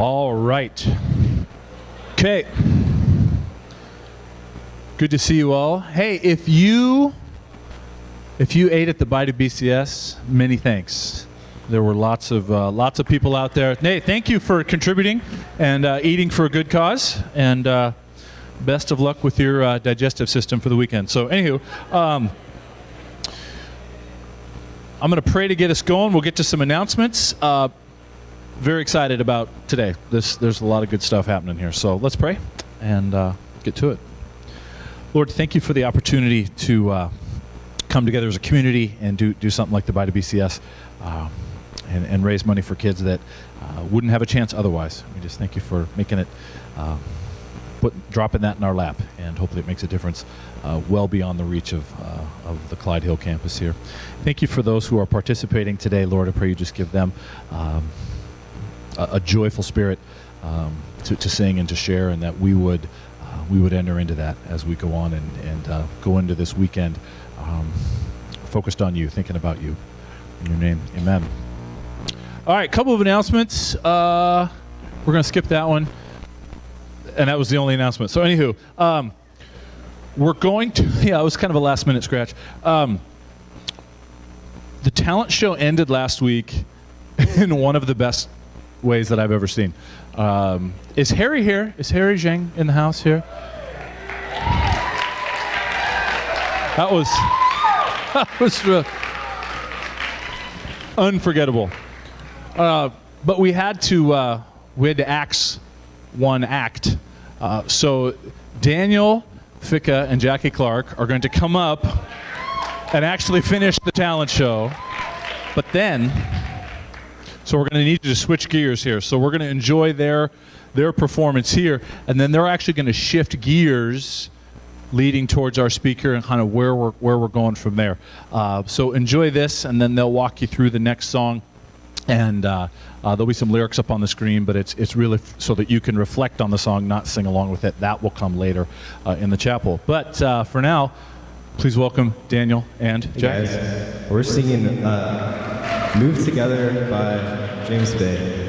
All right. Okay. Good to see you all. Hey, if you ate at the Bite of BCS, many thanks. There were lots of people out there. Nate, thank you for contributing and eating for a good cause. And best of luck with your digestive system for the weekend. So, anywho, I'm going to pray to get us going. We'll get to some announcements. Very excited about today. There's a lot of good stuff happening here. So let's pray and get to it. Lord, thank you for the opportunity to come together as a community and do something like the Bite of BCS and raise money for kids that wouldn't have a chance otherwise. We just thank you for making it, dropping that in our lap, and hopefully it makes a difference well beyond the reach of the Clyde Hill campus here. Thank you for those who are participating today, Lord. I pray you just give them a joyful spirit to sing and to share, and that we would enter into that as we go on and go into this weekend focused on you, thinking about you. In your name, amen. All right, couple of announcements. We're going to skip that one. And that was the only announcement. So anywho, we're going to, it was kind of a last minute scratch. The talent show ended last week in one of the best ways that I've ever seen. Is Harry here? Is Harry Zhang in the house here? That was unforgettable. But we had to axe one act. So Daniel, Ficca, and Jaci Clark are going to come up and actually finish the talent show. But then, so we're going to need to switch gears here. So we're going to enjoy their performance here, and then they're actually going to shift gears leading towards our speaker and kind of where we're going from there. So enjoy this, and then they'll walk you through the next song. And there'll be some lyrics up on the screen, but it's really so that you can reflect on the song, not sing along with it. That will come later in the chapel. But for now, please welcome Daniel and Jaci. Hey guys, we're singing Move Together by James Bay.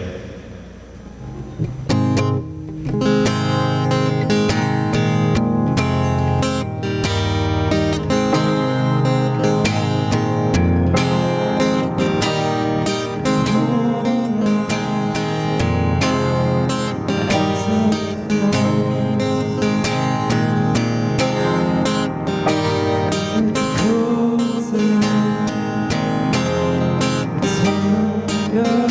Go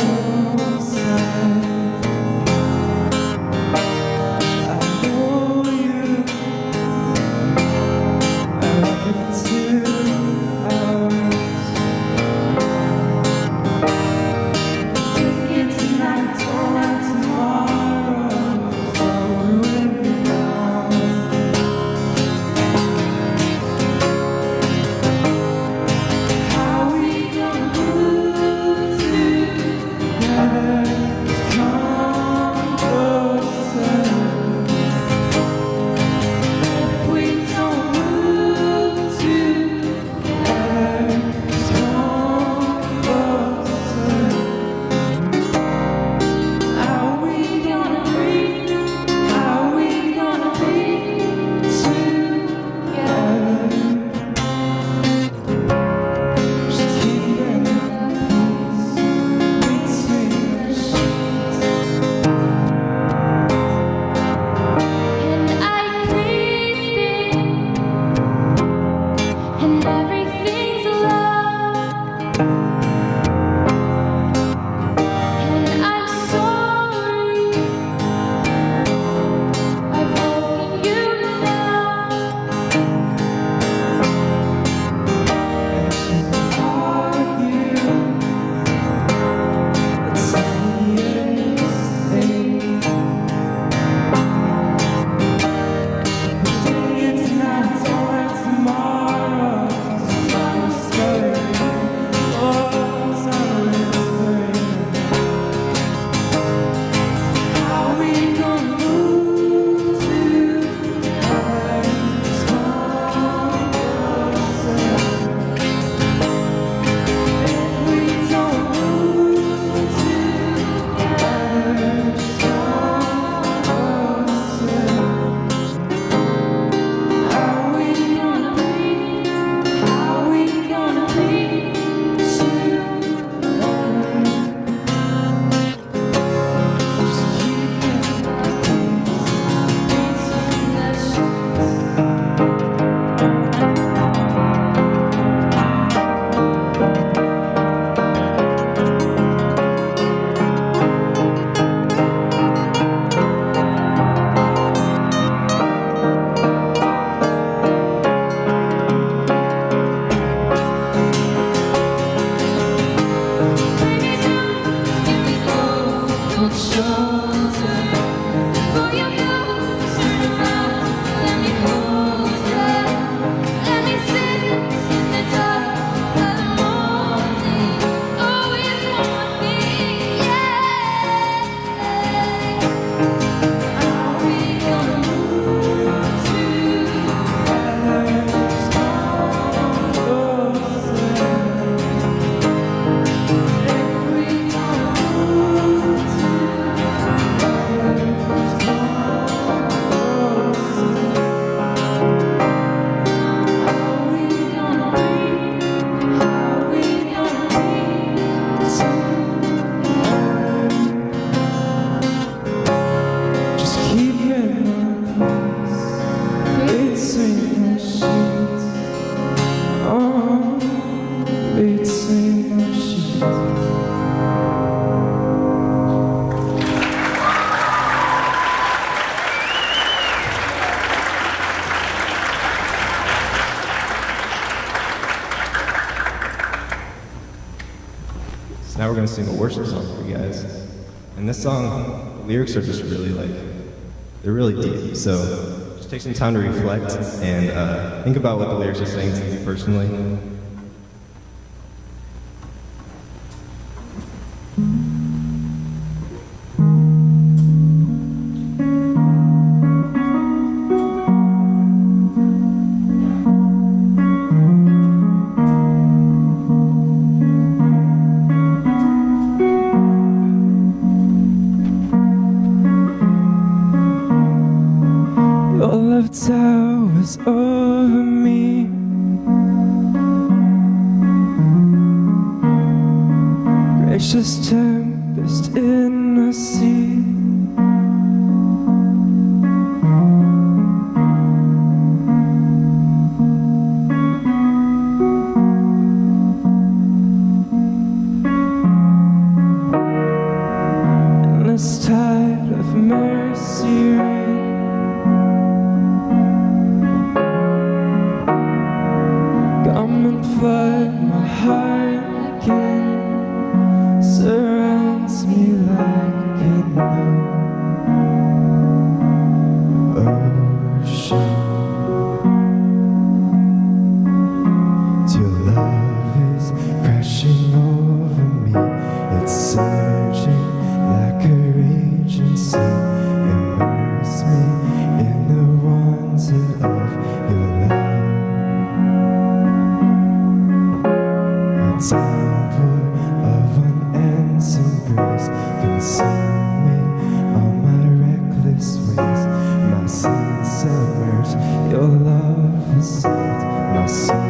cold shoulder. Before you go, turn around, let me hold you. Let me sit in the dark of the morning. Always want me, yeah. Are we gonna move Just keep in my place between the sheets. Oh, between the sheets. So now we're going to sing a worship song for you guys. And this song, the lyrics are just really they're really deep. So just take some time to reflect and think about what the lyrics are saying to you personally. Your love towers over me. Gracious tempest in the sea. In this tide of mercy rain, come and flood my heart again. Surrounds me like an ocean. Your love is crashing over me. It's surging like a raging sea. Immerse me in the wonder of your love. A temple of unending grace, consuming all my reckless ways. My sins submerged, your love has saved my soul.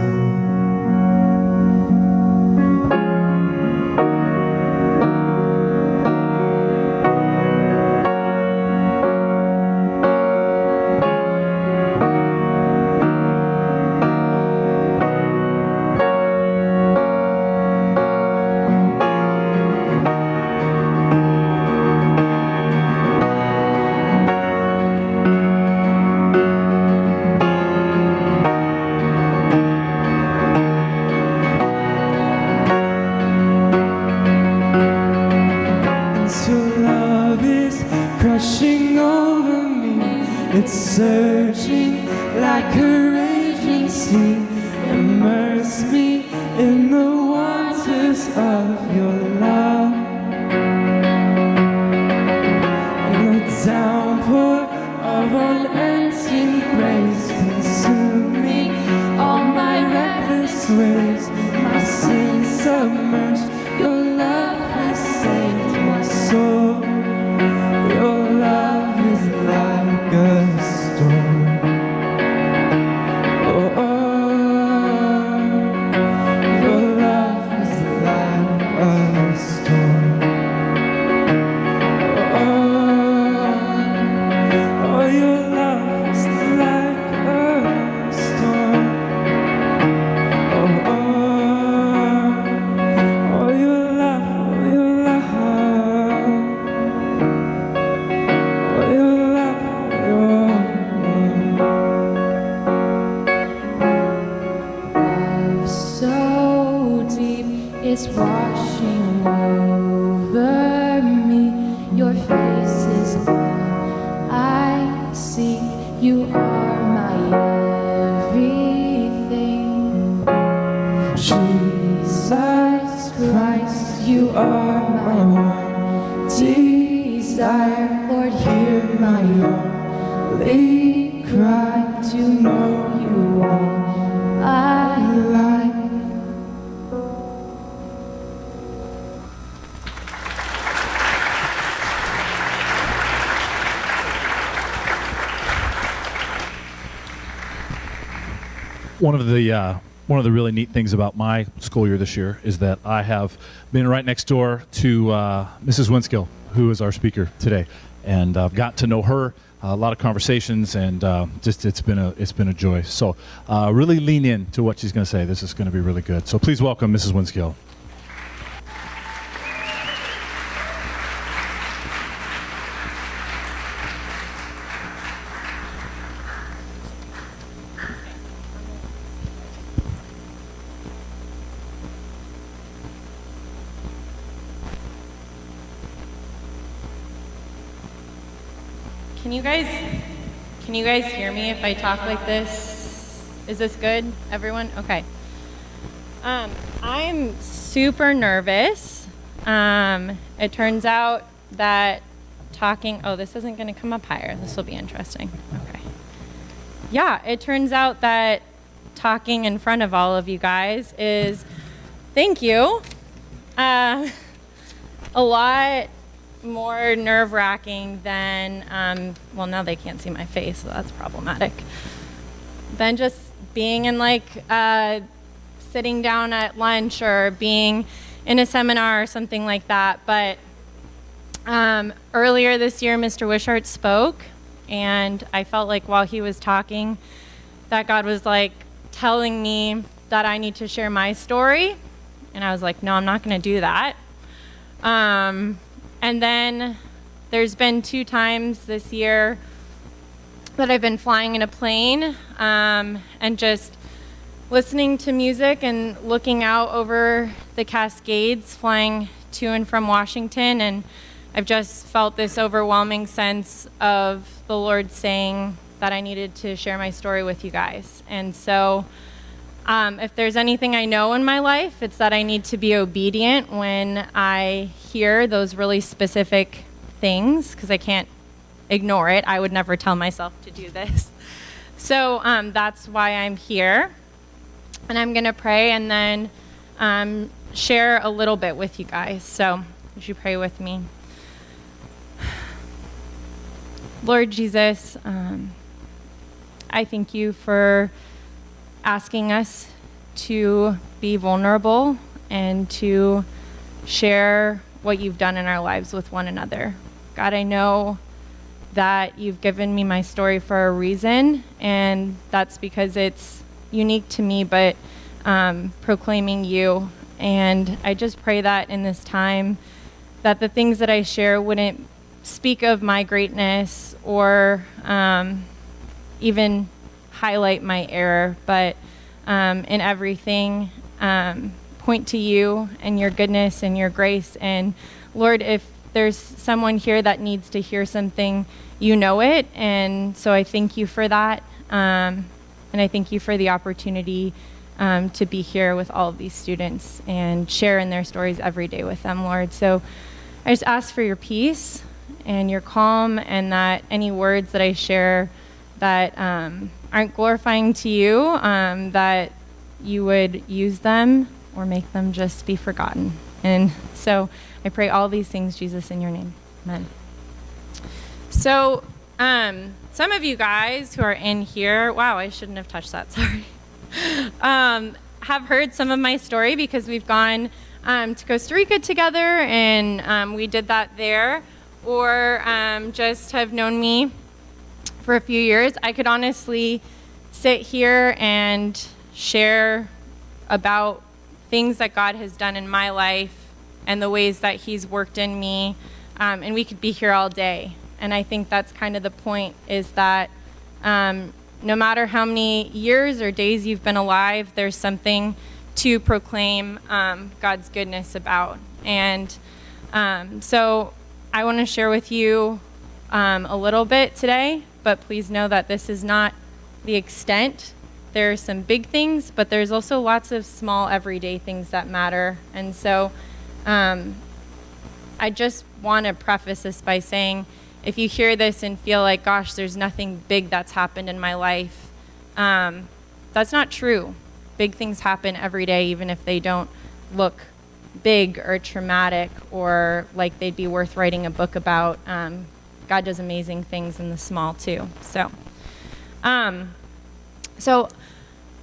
Crashing over me, it's surging like a raging sea. Immerse me in the waters of your love. In the downpour of unending grace, consume me all my reckless ways. My sins submerged, your love has saved my soul. Your love is like a storm. Oh, oh, your love is like a storm. your face is all I see. You are my everything. Jesus Christ, you are my one desire. Lord, hear my only cry to know you all I like. One of the really neat things about my school year this year is that I have been right next door to Mrs. Winskill, who is our speaker today, and I've got to know her. A lot of conversations, and just it's been a joy. So really lean in to what she's going to say. This is going to be really good. So please welcome Mrs. Winskill. Can you guys hear me if I talk like this? Is this good, everyone? Okay. I'm super nervous. It turns out that talking, this isn't going to come up higher. This will be interesting. Okay. Yeah, it turns out that talking in front of all of you guys is, thank you, a lot more nerve-wracking than, now they can't see my face, so that's problematic, than just being in sitting down at lunch or being in a seminar or something like that. But earlier this year, Mr. Wishart spoke, and I felt like while he was talking that God was telling me that I need to share my story, and I was like, no, I'm not going to do that. And then there's been 2 times this year that I've been flying in a plane and just listening to music and looking out over the Cascades, flying to and from Washington. And I've just felt this overwhelming sense of the Lord saying that I needed to share my story with you guys. And so if there's anything I know in my life, it's that I need to be obedient when I hear those really specific things, because I can't ignore it. I would never tell myself to do this. So that's why I'm here. And I'm going to pray and then share a little bit with you guys. So would you pray with me? Lord Jesus, I thank you for asking us to be vulnerable and to share what you've done in our lives with one another. God, I know that you've given me my story for a reason, and that's because it's unique to me, but proclaiming you. And I just pray that in this time that the things that I share wouldn't speak of my greatness or even highlight my error, but in everything point to you and your goodness and your grace. And Lord, if there's someone here that needs to hear something, you know it. And so I thank you for that. And I thank you for the opportunity to be here with all of these students and share in their stories every day with them, Lord. So I just ask for your peace and your calm, and that any words that I share that aren't glorifying to you, that you would use them or make them just be forgotten. And so I pray all these things, Jesus, in your name. Amen. So some of you guys who are in here, wow, I shouldn't have touched that, sorry, have heard some of my story because we've gone to Costa Rica together, and we did that there, or just have known me for a few years. I could honestly sit here and share about things that God has done in my life and the ways that he's worked in me, and we could be here all day. And I think that's kind of the point, is that no matter how many years or days you've been alive, there's something to proclaim God's goodness about. And so I want to share with you a little bit today, but please know that this is not the extent. There are some big things, but there's also lots of small everyday things that matter. And so I just want to preface this by saying, if you hear this and feel like, gosh, there's nothing big that's happened in my life, that's not true. Big things happen every day, even if they don't look big or traumatic or like they'd be worth writing a book about. God does amazing things in the small too. So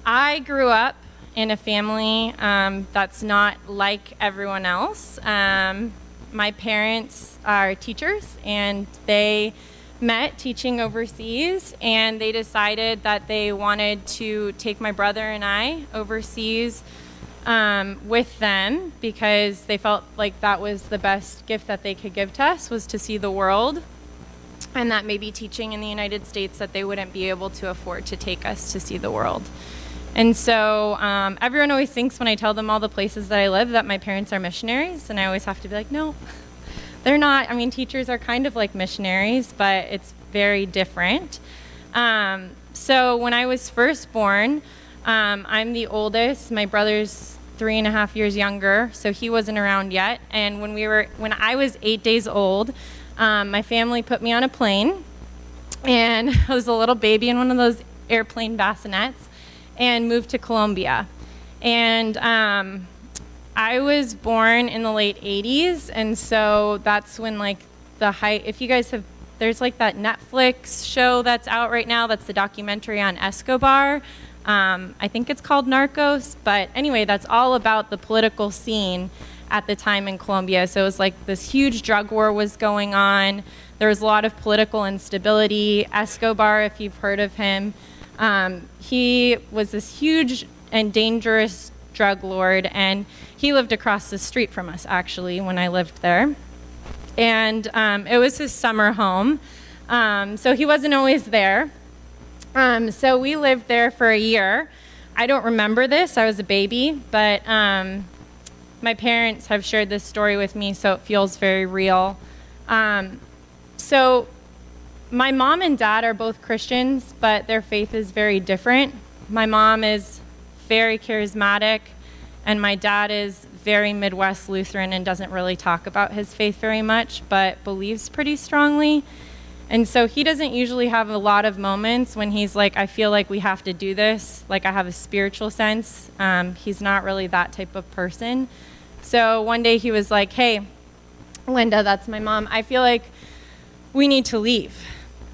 I grew up in a family that's not like everyone else. My parents are teachers, and they met teaching overseas, and they decided that they wanted to take my brother and I overseas with them because they felt like that was the best gift that they could give to us, was to see the world, and that maybe teaching in the United States that they wouldn't be able to afford to take us to see the world. And so everyone always thinks when I tell them all the places that I live that my parents are missionaries, and I always have to be like, no, they're not. I mean, teachers are kind of like missionaries, but it's very different. So when I was first born, I'm the oldest. My brother's 3.5 years younger, so he wasn't around yet. And when I was 8 days old, my family put me on a plane, and I was a little baby in one of those airplane bassinets, and moved to Colombia. And I was born in the late 80s, and so that's when like the height, if you guys have, there's like that Netflix show that's out right now, that's the documentary on Escobar. I think it's called Narcos, but anyway, that's all about the political scene at the time in Colombia. So it was like this huge drug war was going on. There was a lot of political instability. Escobar, if you've heard of him, he was this huge and dangerous drug lord, and he lived across the street from us, actually, when I lived there. And it was his summer home, so he wasn't always there. So we lived there for a year. I don't remember this. I was a baby, but my parents have shared this story with me, so it feels very real. So my mom and dad are both Christians, but their faith is very different. My mom is very charismatic, and my dad is very Midwest Lutheran and doesn't really talk about his faith very much, but believes pretty strongly. And so he doesn't usually have a lot of moments when he's like, I feel like we have to do this, like I have a spiritual sense. He's not really that type of person. So one day he was like, hey, Linda, that's my mom, I feel like we need to leave.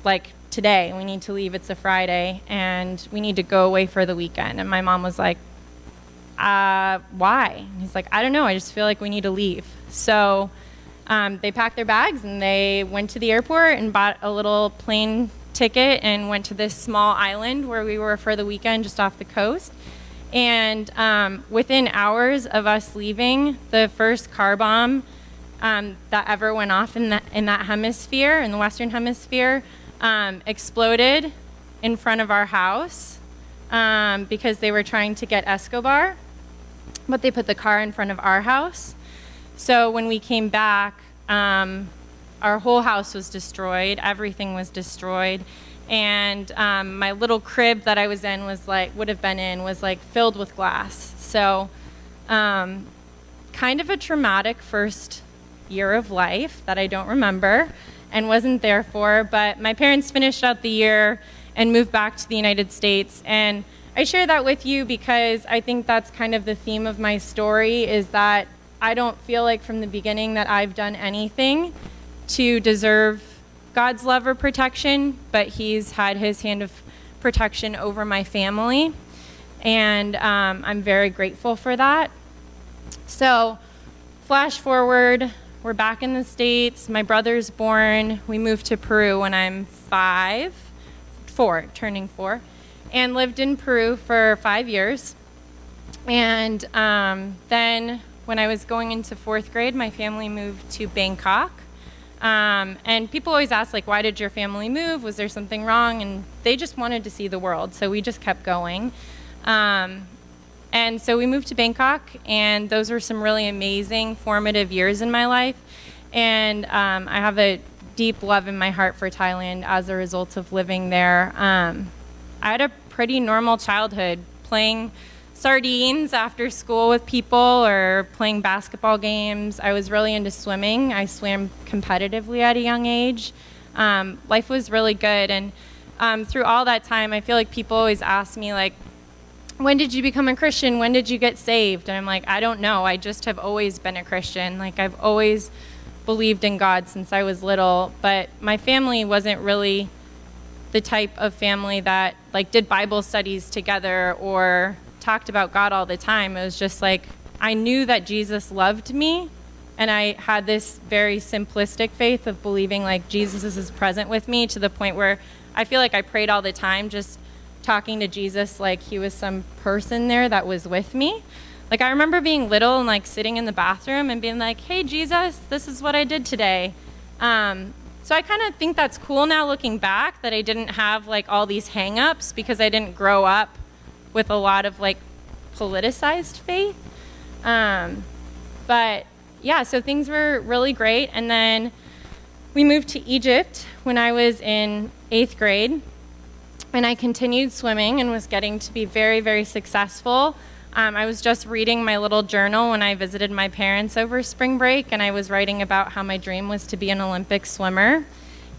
Like today, we need to leave. It's a Friday, and we need to go away for the weekend. And my mom was like, why? And he's like, I don't know. I just feel like we need to leave. So they packed their bags, and they went to the airport and bought a little plane ticket and went to this small island where we were for the weekend just off the coast. And within hours of us leaving, the first car bomb that ever went off in that hemisphere, in the Western Hemisphere, exploded in front of our house because they were trying to get Escobar, but they put the car in front of our house. So when we came back, our whole house was destroyed. Everything was destroyed. And my little crib that I was in was filled with glass. So kind of a traumatic first year of life that I don't remember and wasn't there for, but my parents finished out the year and moved back to the United States. And I share that with you because I think that's kind of the theme of my story, is that I don't feel like from the beginning that I've done anything to deserve God's love or protection, but he's had his hand of protection over my family, and I'm very grateful for that. So flash forward, we're back in the States. My brother's born. We moved to Peru when I'm turning 4, and lived in Peru for 5 years. And then when I was going into 4th grade, my family moved to Bangkok. And people always ask, like, why did your family move? Was there something wrong? And they just wanted to see the world, so we just kept going. And so we moved to Bangkok, and those were some really amazing, formative years in my life. And I have a deep love in my heart for Thailand as a result of living there. I had a pretty normal childhood, playing sardines after school with people or playing basketball games. I was really into swimming. I swam competitively at a young age. Life was really good. And through all that time, I feel like people always ask me, like, when did you become a Christian? When did you get saved? And I'm like, I don't know. I just have always been a Christian. Like, I've always believed in God since I was little. But my family wasn't really the type of family that, like, did Bible studies together or talked about God all the time. It was just like, I knew that Jesus loved me, and I had this very simplistic faith of believing like Jesus is present with me, to the point where I feel like I prayed all the time, just talking to Jesus like he was some person there that was with me. Like, I remember being little and like sitting in the bathroom and being like, hey Jesus, this is what I did today. So I kind of think that's cool now looking back, that I didn't have like all these hang-ups because I didn't grow up with a lot of like politicized faith. But yeah, so things were really great. And then we moved to Egypt when I was in 8th grade, and I continued swimming and was getting to be very, very successful. I was just reading my little journal when I visited my parents over spring break, and I was writing about how my dream was to be an Olympic swimmer.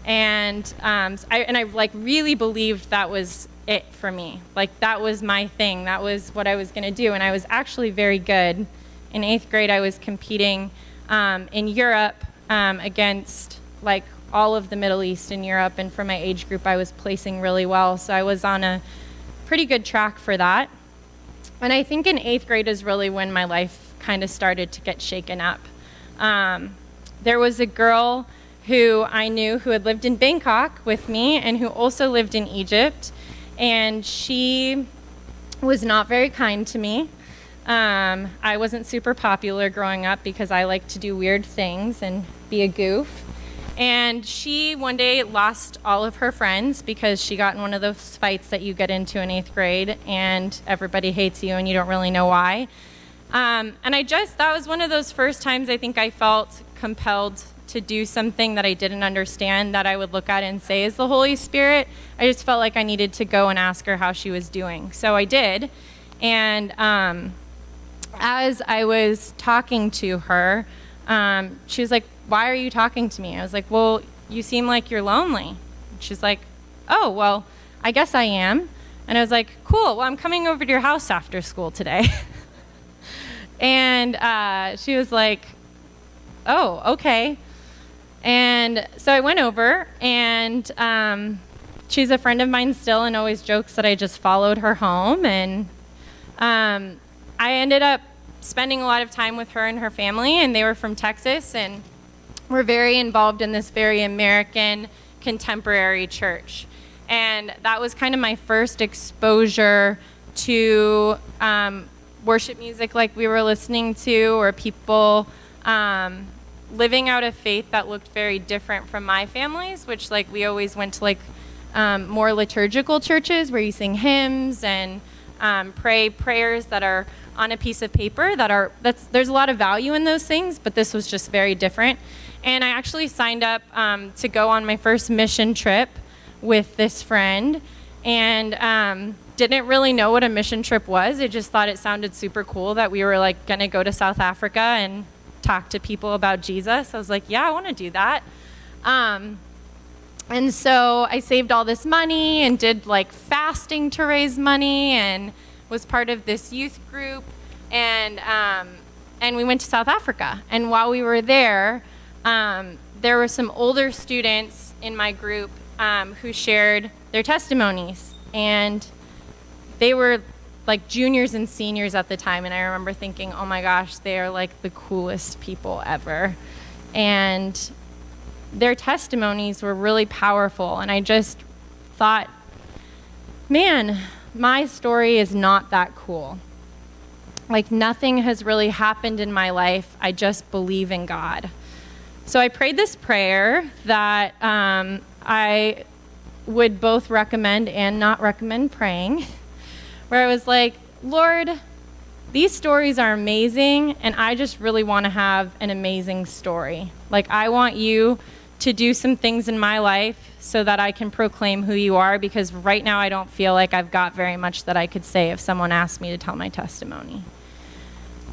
And I like really believed that was it for me. Like, that was my thing. That was what I was going to do. And I was actually very good. In 8th grade, I was competing in Europe against like all of the Middle East in Europe. And for my age group, I was placing really well. So I was on a pretty good track for that. And I think in 8th grade is really when my life kind of started to get shaken up. There was a girl who I knew who had lived in Bangkok with me and who also lived in Egypt. And she was not very kind to me. I wasn't super popular growing up because I like to do weird things and be a goof. And she one day lost all of her friends because she got in one of those fights that you get into in 8th grade and everybody hates you and you don't really know why. And that was one of those first times I think I felt compelled to do something that I didn't understand, that I would look at and say is the Holy Spirit. I just felt like I needed to go and ask her how she was doing. So I did. And as I was talking to her, she was like, why are you talking to me? I was like, well, you seem like you're lonely. She's like, oh, well, I guess I am. And I was like, cool, well, I'm coming over to your house after school today. And she was like, oh, okay. And so I went over, and she's a friend of mine still and always jokes that I just followed her home. And I ended up spending a lot of time with her and her family, and they were from Texas and were very involved in this very American contemporary church. And that was kind of my first exposure to worship music like we were listening to, or people living out a faith that looked very different from my family's, which like we always went to like more liturgical churches where you sing hymns and pray prayers that are on a piece of paper there's a lot of value in those things, but this was just very different. And I actually signed up to go on my first mission trip with this friend, and didn't really know what a mission trip was. I just thought it sounded super cool that we were like gonna go to South Africa and talk to people about Jesus. I was like, yeah, I want to do that. And so I saved all this money and did like fasting to raise money and was part of this youth group. And we went to South Africa. And while we were there, there were some older students in my group who shared their testimonies. And they were like juniors and seniors at the time, and I remember thinking, oh my gosh, they are like the coolest people ever. And their testimonies were really powerful, and I just thought, man, my story is not that cool. Like, nothing has really happened in my life. I just believe in God. So I prayed this prayer that I would both recommend and not recommend praying, where I was like, Lord, these stories are amazing, and I just really want to have an amazing story. Like, I want you to do some things in my life so that I can proclaim who you are, because right now I don't feel like I've got very much that I could say if someone asked me to tell my testimony.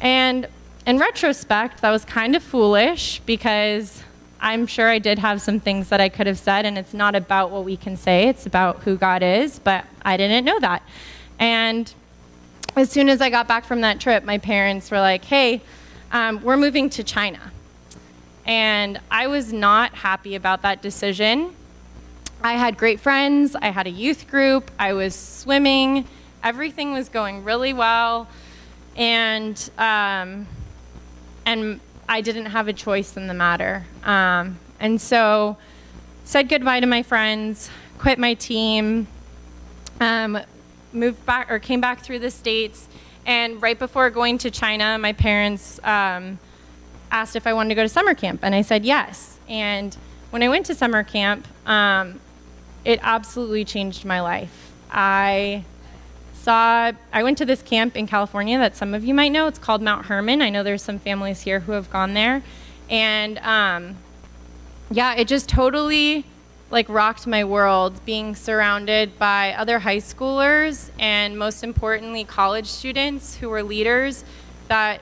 And in retrospect, that was kind of foolish, because I'm sure I did have some things that I could have said, and it's not about what we can say, it's about who God is, but I didn't know that. And as soon as I got back from that trip, my parents were like, hey, we're moving to China. And I was not happy about that decision. I had great friends, I had a youth group, I was swimming, everything was going really well, and I didn't have a choice in the matter. And so said goodbye to my friends, quit my team, moved back, or came back through the States, and right before going to China, my parents asked if I wanted to go to summer camp, and I said yes. And when I went to summer camp, it absolutely changed my life. I went to this camp in California that some of you might know. It's called Mount Hermon. I know there's some families here who have gone there. And yeah, it just totally like rocked my world, being surrounded by other high schoolers and most importantly, college students who were leaders that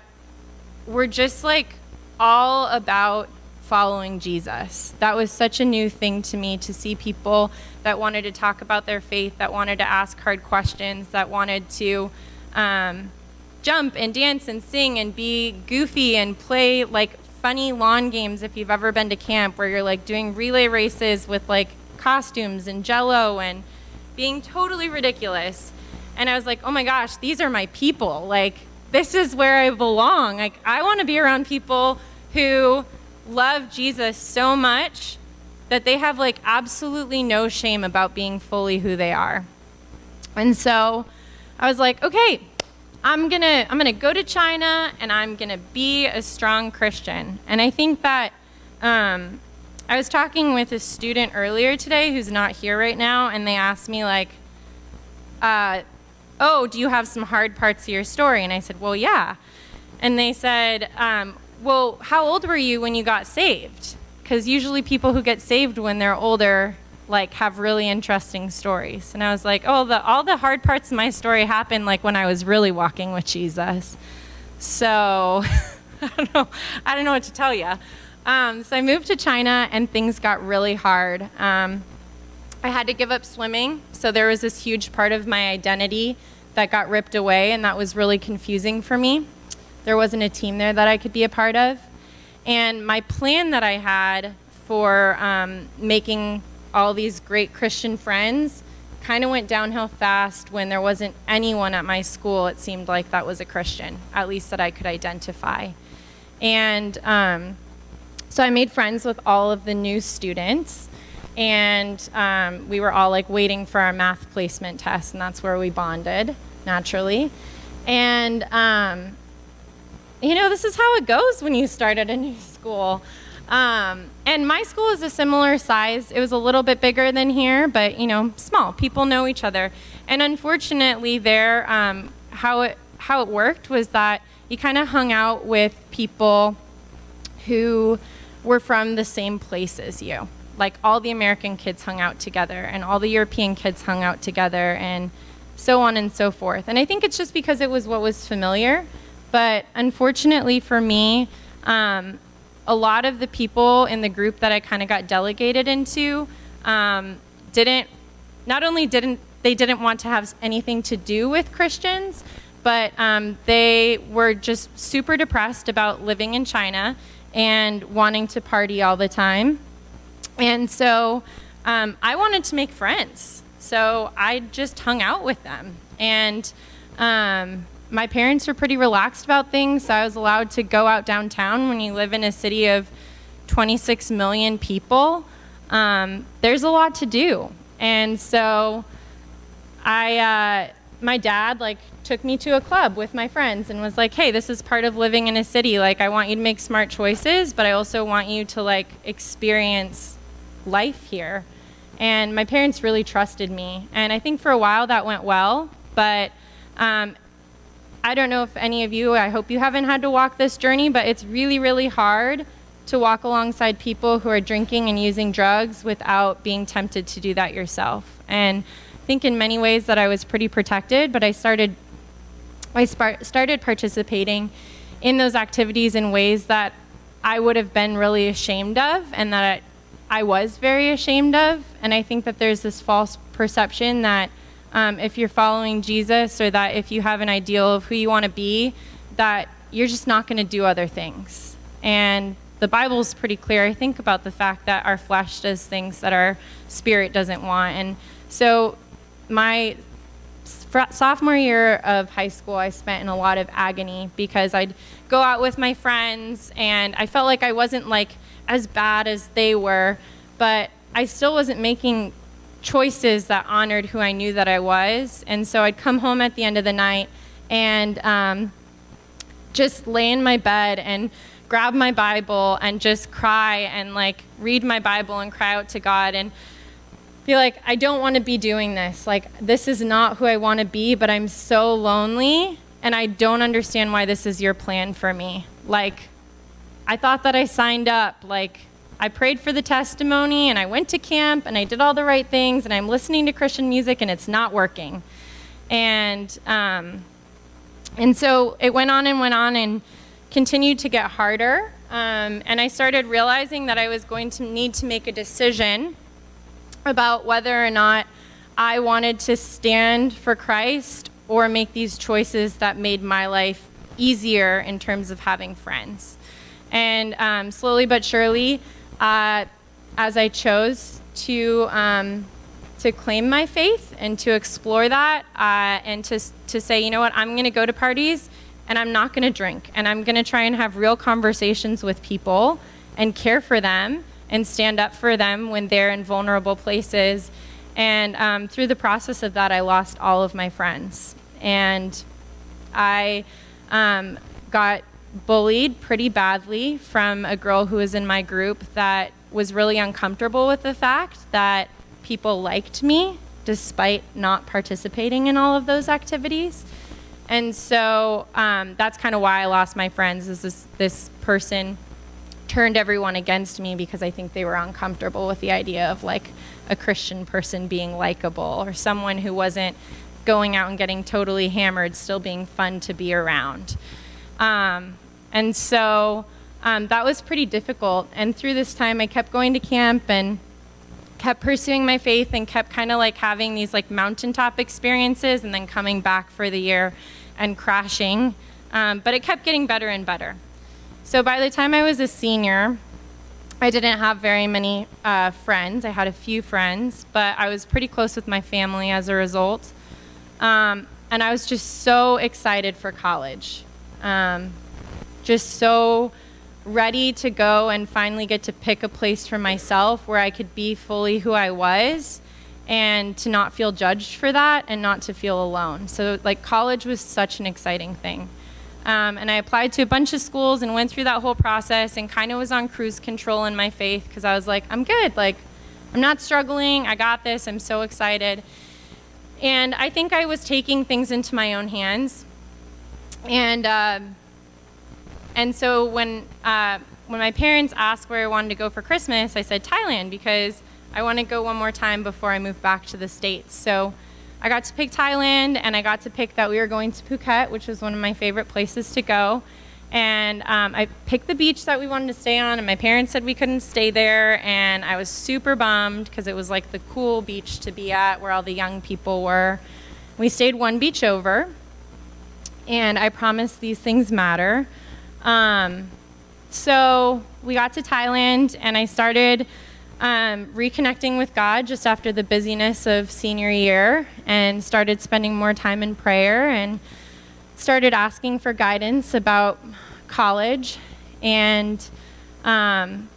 were just like all about following Jesus. That was such a new thing to me, to see people that wanted to talk about their faith, that wanted to ask hard questions, that wanted to jump and dance and sing and be goofy and play like funny lawn games, if you've ever been to camp, where you're like doing relay races with like costumes and jello and being totally ridiculous. And I was like, oh my gosh, these are my people. Like, this is where I belong. Like, I want to be around people who love Jesus so much that they have like absolutely no shame about being fully who they are. And so I was like, okay, I'm gonna go to China and I'm gonna be a strong Christian. And I think that I was talking with a student earlier today who's not here right now, and they asked me like, oh, do you have some hard parts of your story? And I said, well, yeah. And they said, well, how old were you when you got saved? Because usually people who get saved when they're older like have really interesting stories. And I was like, oh, all the hard parts of my story happened like when I was really walking with Jesus. So I don't know what to tell you. So I moved to China and things got really hard. I had to give up swimming, so there was this huge part of my identity that got ripped away, and that was really confusing for me. There wasn't a team there that I could be a part of. And my plan that I had for making all these great Christian friends kind of went downhill fast when there wasn't anyone at my school, it seemed like, that was a Christian, at least that I could identify. And so I made friends with all of the new students, and we were all like waiting for our math placement test, and that's where we bonded, naturally. And you know, this is how it goes when you start at a new school. And my school is a similar size. It was a little bit bigger than here, but, you know, small. People know each other. And unfortunately there, how it worked was that you kind of hung out with people who were from the same place as you. Like, all the American kids hung out together, and all the European kids hung out together, and so on and so forth. And I think it's just because it was what was familiar. But unfortunately for me, a lot of the people in the group that I kind of got delegated into didn't want to have anything to do with Christians, but they were just super depressed about living in China and wanting to party all the time. And so I wanted to make friends. So I just hung out with them. And my parents were pretty relaxed about things, so I was allowed to go out downtown. When you live in a city of 26 million people, there's a lot to do. And so my dad like took me to a club with my friends and was like, hey, this is part of living in a city. Like, I want you to make smart choices, but I also want you to like experience life here. And my parents really trusted me. And I think for a while that went well, but I don't know if any of you, I hope you haven't had to walk this journey, but it's really, really hard to walk alongside people who are drinking and using drugs without being tempted to do that yourself. And I think in many ways that I was pretty protected, but I started participating in those activities in ways that I would have been really ashamed of, and that I was very ashamed of. And I think that there's this false perception that if you're following Jesus, or that if you have an ideal of who you want to be, that you're just not going to do other things. And the Bible's pretty clear, I think, about the fact that our flesh does things that our spirit doesn't want. And so my sophomore year of high school, I spent in a lot of agony, because I'd go out with my friends and I felt like I wasn't like as bad as they were, but I still wasn't making choices that honored who I knew that I was. And so I'd come home at the end of the night and just lay in my bed and grab my Bible and just cry and like read my Bible and cry out to God and be like, I don't want to be doing this. Like, this is not who I want to be, but I'm so lonely and I don't understand why this is your plan for me. Like, I thought that I signed up. Like, I prayed for the testimony and I went to camp and I did all the right things and I'm listening to Christian music and it's not working. And so it went on and continued to get harder. And I started realizing that I was going to need to make a decision about whether or not I wanted to stand for Christ or make these choices that made my life easier in terms of having friends. And slowly but surely, as I chose to claim my faith and to explore that, and to say, you know what, I'm going to go to parties and I'm not going to drink, and I'm going to try and have real conversations with people and care for them and stand up for them when they're in vulnerable places. And through the process of that, I lost all of my friends. And I got bullied pretty badly from a girl who was in my group that was really uncomfortable with the fact that people liked me despite not participating in all of those activities. And so that's kind of why I lost my friends, is this person turned everyone against me because I think they were uncomfortable with the idea of like a Christian person being likable, or someone who wasn't going out and getting totally hammered still being fun to be around. And so that was pretty difficult. And through this time, I kept going to camp and kept pursuing my faith and kept kind of like having these like mountaintop experiences and then coming back for the year and crashing. But it kept getting better and better. So by the time I was a senior, I didn't have very many friends. I had a few friends, but I was pretty close with my family as a result. And I was just so excited for college. Just so ready to go and finally get to pick a place for myself where I could be fully who I was and to not feel judged for that and not to feel alone. So like college was such an exciting thing. And I applied to a bunch of schools and went through that whole process and kind of was on cruise control in my faith because I was like, I'm good. Like, I'm not struggling. I got this. I'm so excited. And I think I was taking things into my own hands. And so when my parents asked where I wanted to go for Christmas, I said Thailand because I want to go one more time before I move back to the States. So I got to pick Thailand, and I got to pick that we were going to Phuket, which was one of my favorite places to go. And I picked the beach that we wanted to stay on, and my parents said we couldn't stay there, and I was super bummed because it was like the cool beach to be at where all the young people were. We stayed one beach over, and I promised these things matter. So we got to Thailand, and I started reconnecting with God just after the busyness of senior year, and started spending more time in prayer and started asking for guidance about college. And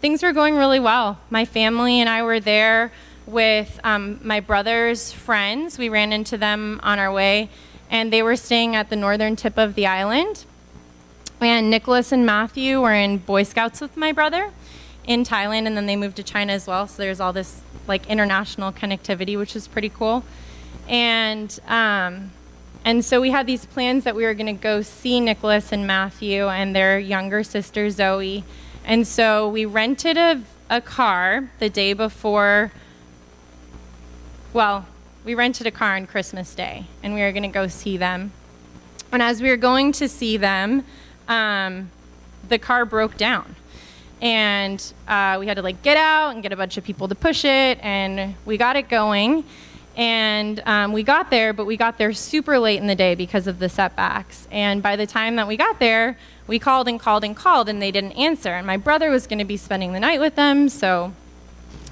things were going really well. My family and I were there with my brother's friends. We ran into them on our way, and they were staying at the northern tip of the island. And Nicholas and Matthew were in Boy Scouts with my brother in Thailand, and then they moved to China as well. So there's all this like international connectivity, which is pretty cool. And And so we had these plans that we were going to go see Nicholas and Matthew and their younger sister Zoe. And so we rented a car the day before. Well, we rented a car on Christmas Day, and we were going to go see them. And as we were going to see them, the car broke down. And we had to get out and get a bunch of people to push it, and we got it going. And we got there, but we got there super late in the day because of the setbacks. And by the time that we got there, we called and called and called, and they didn't answer. And my brother was going to be spending the night with them, so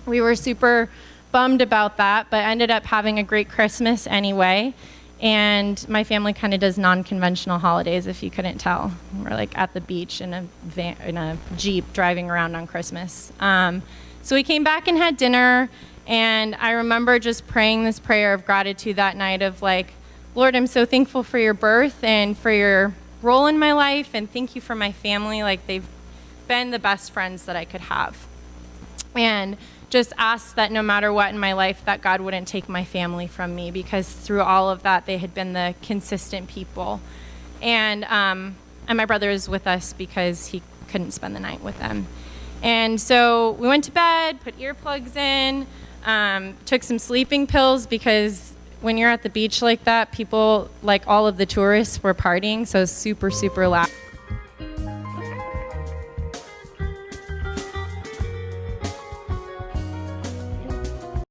we were super bummed about that, but ended up having a great Christmas anyway. And my family kind of does non-conventional holidays, if you couldn't tell. We're at the beach in a Jeep driving around on Christmas. So we came back and had dinner, and I remember just praying this prayer of gratitude that night of Lord, I'm so thankful for your birth and for your role in my life, and thank you for my family. They've been the best friends that I could have. And just asked that no matter what in my life, that God wouldn't take my family from me, because through all of that, they had been the consistent people. And my brother is with us because he couldn't spend the night with them. And so we went to bed, put earplugs in, took some sleeping pills, because when you're at the beach like that, people, all of the tourists were partying, so super, super loud.